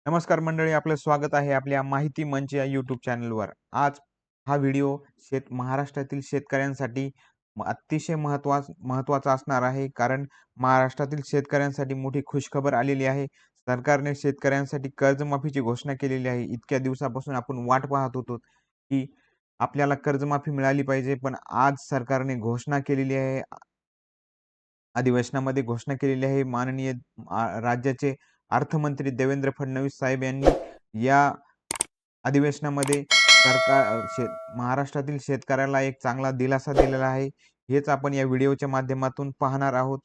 नमस्कार मंडळी, आपलं स्वागत आहे आपल्या माहिती मंच या यूट्यूब चॅनलवर. आज हा व्हिडिओ महाराष्ट्रातील शेतकऱ्यांसाठी अतिशय महत्त्वाचा असणार आहे. कारण महाराष्ट्रातील शेतकऱ्यांसाठी मोठी खुशखबर आलेली आहे. सरकारने शेतकऱ्यांसाठी कर्जमाफीची घोषणा केलेली आहे. इतक्या दिवसापासून आपण वाट पाहत होतो की आपल्याला कर्जमाफी मिळाली पाहिजे, पण आज सरकारने घोषणा केलेली आहे. अधिवेशनामध्ये घोषणा केलेली आहे. माननीय राज्याचे अर्थमंत्री देवेंद्र फडणवीस साहेब यांनी या अधिवेशनामध्ये महाराष्ट्रातील शेतकऱ्याला एक चांगला दिलासा दिलेला आहे. हेच आपण या व्हिडिओच्या माध्यमातून पाहणार आहोत.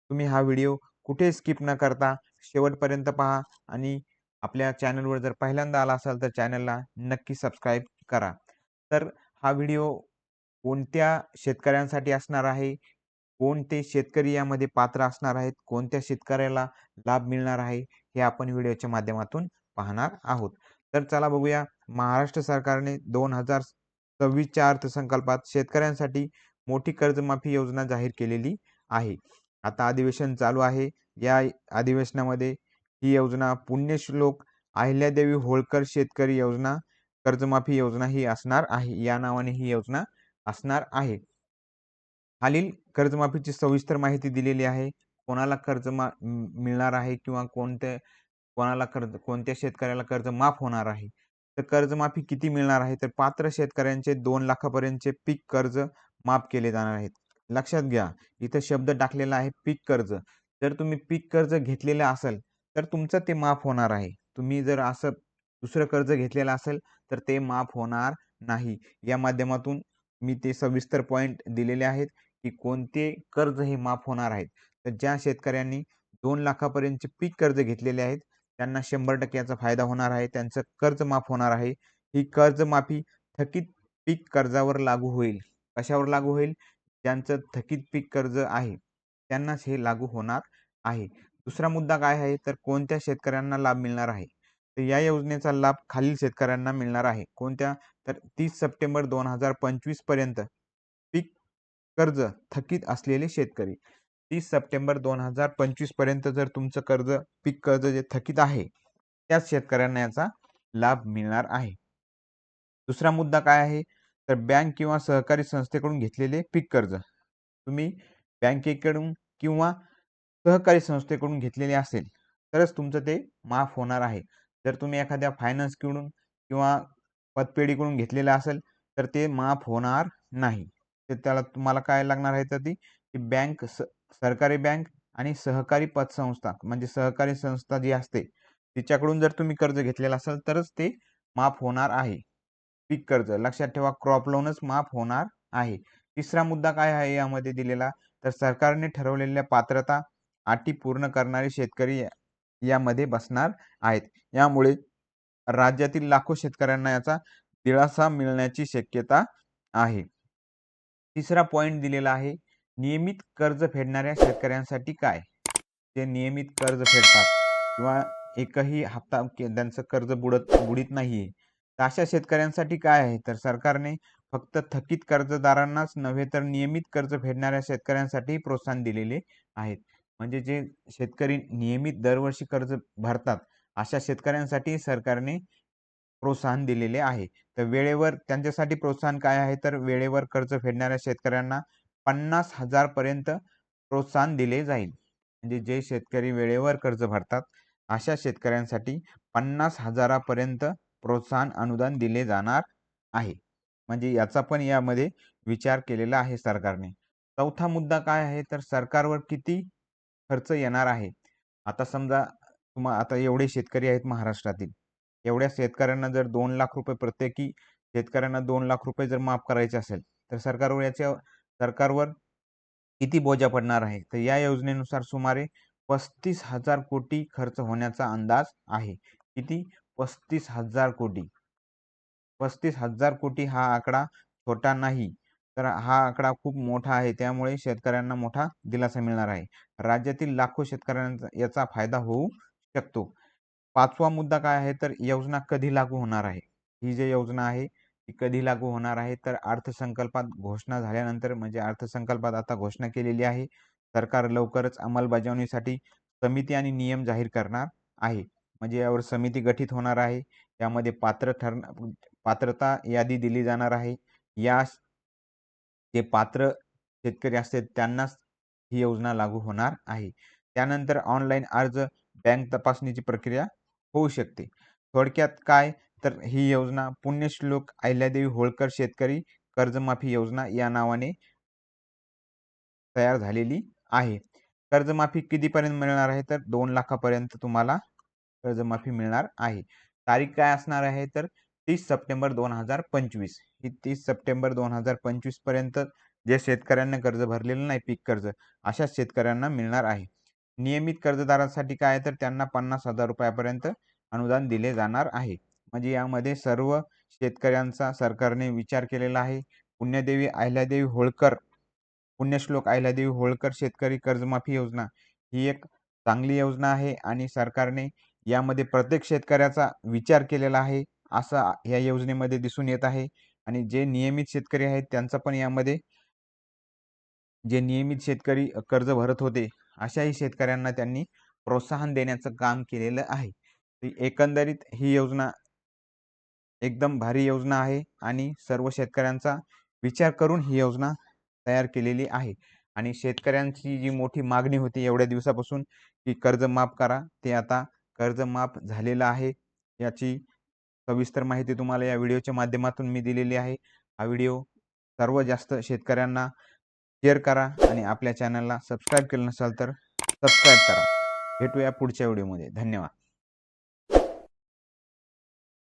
तुम्ही हा व्हिडिओ कुठे स्किप न करता शेवटपर्यंत पहा आणि आपल्या चॅनलवर जर पहिल्यांदा आला असाल तर चॅनलला नक्की सबस्क्राईब करा. तर हा व्हिडिओ कोणत्या शेतकऱ्यांसाठी असणार आहे, कोणते शेतकरी यामध्ये पात्र असणार आहेत, कोणत्या शेतकऱ्याला लाभ मिळणार आहे, हे आपण व्हिडिओच्या माध्यमातून पाहणार आहोत. तर चला बघूया. महाराष्ट्र सरकारने 2026च्या अर्थसंकल्पात शेतकऱ्यांसाठी मोठी कर्जमाफी योजना जाहीर केलेली आहे. आता अधिवेशन चालू आहे. या अधिवेशनामध्ये ही योजना पुण्यश्लोक अहिल्यादेवी होळकर शेतकरी योजना कर्जमाफी योजना ही असणार आहे. या नावाने ही योजना असणार आहे. खालील कर्जमाफीची सविस्तर माहिती दिलेली आहे. कोणाला मिळणार आहे किंवा कोणत्या शेतकऱ्याला कर्ज माफ होणार आहे. तर कर्जमाफी किती मिळणार आहे, तर पात्र शेतकऱ्यांचे 2 लाखापर्यंतचे पीक कर्ज माफ केले जाणार आहेत. लक्षात घ्या, इथं शब्द टाकलेला आहे पीक कर्ज. जर तुम्ही पीक कर्ज घेतलेलं असेल तर तुमचं ते माफ होणार आहे. तुम्ही जर असं दुसरं कर्ज घेतलेलं असेल तर ते माफ होणार नाही. या माध्यमातून मी ते सविस्तर पॉईंट दिलेले आहेत की कोणते कर्ज हे माफ होणार आहेत. तर ज्या शेतकऱ्यांनी 2 लाखापर्यंतचे पीक कर्ज घेतलेले आहेत त्यांना 100% याचा फायदा होणार आहे. त्यांचं कर्ज माफ होणार आहे. ही कर्जमाफी थकीत पीक कर्जावर लागू होईल. कशावर लागू होईल? ज्यांचं थकीत पीक कर्ज आहे त्यांनाच हे लागू होणार आहे. दुसरा मुद्दा काय आहे, तर कोणत्या शेतकऱ्यांना लाभ मिळणार आहे. तर या योजनेचा लाभ खालील शेतकऱ्यांना मिळणार आहे. कोणत्या? तर 30 सप्टेंबर 2025 पर्यंत पीक कर्ज थकीत असलेले शेतकरी. 30 सप्टेंबर 2025 पर्यंत जर तुमचं पीक कर्ज जे थकीत आहे त्याच शेतकऱ्यांना याचा लाभ मिळणार आहे. दुसरा मुद्दा काय आहे, तर बँक किंवा सहकारी संस्थेकडून घेतलेले पीक कर्ज. तुम्ही बँकेकडून किंवा सहकारी संस्थेकडून घेतलेले असेल तरच तुमचं ते माफ होणार आहे. जर तुम्ही एखाद्या फायनान्सकडून किंवा पतपेढीकडून घेतलेलं असेल तर ते माफ होणार नाही. तर त्याला तुम्हाला काय लागणार आहे, तर ती सरकारी बँक आणि सहकारी पतसंस्था म्हणजे सहकारी संस्था जी असते तिच्याकडून जर तुम्ही कर्ज घेतलेलं असेल तरच ते माफ होणार आहे. पीक कर्ज लक्षात ठेवा, क्रॉप लोनच माफ होणार आहे. तिसरा मुद्दा काय आहे यामध्ये दिलेला, तर सरकारने ठरवलेल्या पात्रता अटी पूर्ण करणारे शेतकरी यामध्ये बसणार आहेत. यामुळे राज्यातील लाखो शेतकऱ्यांना याचा दिलासा मिळण्याची शक्यता आहे. तिसरा पॉइंट दिलेला आहे, नियमित कर्ज फेडणाऱ्या शेतकऱ्यांसाठी काय. जे नियमित कर्ज फेडतात किंवा एकही हप्ता त्यांचं कर्ज बुडीत नाहीये, तर अशा शेतकऱ्यांसाठी काय आहे, तर सरकारने फक्त थकीत कर्जदारांनाच नव्हे तर नियमित कर्ज फेडणाऱ्या शेतकऱ्यांसाठी प्रोत्साहन दिलेले आहेत. म्हणजे जे शेतकरी नियमित दरवर्षी कर्ज भरतात अशा शेतकऱ्यांसाठी सरकारने प्रोत्साहन दिलेले आहे. तर वेळेवर त्यांच्यासाठी प्रोत्साहन काय आहे, तर वेळेवर कर्ज फेडणाऱ्या शेतकऱ्यांना 50,000 पर्यंत प्रोत्साहन दिले जाईल. म्हणजे जे शेतकरी वेळेवर कर्ज भरतात अशा शेतकऱ्यांसाठी 50,000 पर्यंत प्रोत्साहन अनुदान दिले जाणार आहे. म्हणजे याचा पण यामध्ये विचार केलेला आहे सरकारने. चौथा मुद्दा काय आहे, तर सरकारवर किती खर्च येणार आहे. आता समजा आता एवढे शेतकरी आहेत महाराष्ट्रातील. एवढ्या शेतकऱ्यांना जर 2 लाख रुपये प्रत्येकी शेतकऱ्यांना 2 लाख रुपये जर माफ करायचे असेल तर सरकारवर किती बोजा पडणार आहे. तर या योजनेनुसार सुमारे 35,000 कोटी खर्च होण्याचा अंदाज आहे. किती? 35,000 कोटी. 35,000 कोटी हा आकडा छोटा नाही, तर हा आकडा खूप मोठा आहे. त्यामुळे शेतकऱ्यांना मोठा दिलासा मिळणार आहे. राज्यातील लाखो शेतकऱ्यांना याचा फायदा होऊ शकतो. पाचवा मुद्दा काय आहे, तर योजना कधी लागू होणार आहे. ही जी योजना आहे ती कधी लागू होणार आहे, तर अर्थसंकल्पात घोषणा झाल्यानंतर, म्हणजे अर्थसंकल्पात आता घोषणा केलेली आहे. सरकार लवकरच अंमलबजावणीसाठी समिती आणि नियम जाहीर करणार आहे. म्हणजे यावर समिती गठीत होणार आहे. यामध्ये पात्रता यादी दिली जाणार आहे. या जे पात्र शेतकरी असतील त्यांनाच ही योजना लागू होणार आहे. त्यानंतर ऑनलाईन अर्ज, बँक तपासणीची प्रक्रिया होऊ शकते. थोडक्यात काय, तर ही योजना पुण्यश्लोक अहिल्यादेवी होळकर शेतकरी कर्जमाफी योजना या नावाने तयार झालेली आहे. कर्जमाफी कितीपर्यंत मिळणार आहे, तर 2 लाखापर्यंत तुम्हाला कर्जमाफी मिळणार आहे. तारीख काय असणार आहे, तर 30 सप्टेंबर 2025. ही 30 सप्टेंबर 2025 पर्यंत जे शेतकऱ्यांना कर्ज भरलेलं नाही पीक कर्ज, अशा शेतकऱ्यांना मिळणार आहे. नियमित कर्जदारांसाठी काय आहे, तर त्यांना 50,000 रुपयापर्यंत अनुदान दिले जाणार आहे. म्हणजे यामध्ये सर्व शेतकऱ्यांचा सरकारने विचार केलेला आहे. पुण्यश्लोक अहिल्यादेवी होळकर शेतकरी कर्जमाफी योजना ही एक चांगली योजना आहे आणि सरकारने यामध्ये प्रत्येक शेतकऱ्याचा विचार केलेला आहे असं या योजनेमध्ये दिसून येत आहे. आणि जे नियमित शेतकरी आहेत त्यांचा पण यामध्ये, जे नियमित शेतकरी कर्ज भरत होते अशाही शेतकऱ्यांना त्यांनी प्रोत्साहन देण्याचं काम केलेलं आहे. एकंदरीत ही योजना एकदम भारी योजना आहे आणि सर्व शेतकऱ्यांचा विचार करून ही योजना तयार केलेली आहे. आणि शेतकऱ्यांची जी मोठी मागणी होती एवढ्या दिवसापासून की कर्ज माफ करा, ते आता कर्ज माफ झालेलं आहे. याची सविस्तर माहिती तुम्हाला या व्हिडिओच्या माध्यमातून मी दिलेली आहे. हा व्हिडिओ सर्व जास्त शेतकऱ्यांना शेअर करा आणि आपल्या चॅनलला सबस्क्राईब केलं नसाल तर सबस्क्राईब करा. भेटूया पुढच्या व्हिडिओमध्ये. धन्यवाद.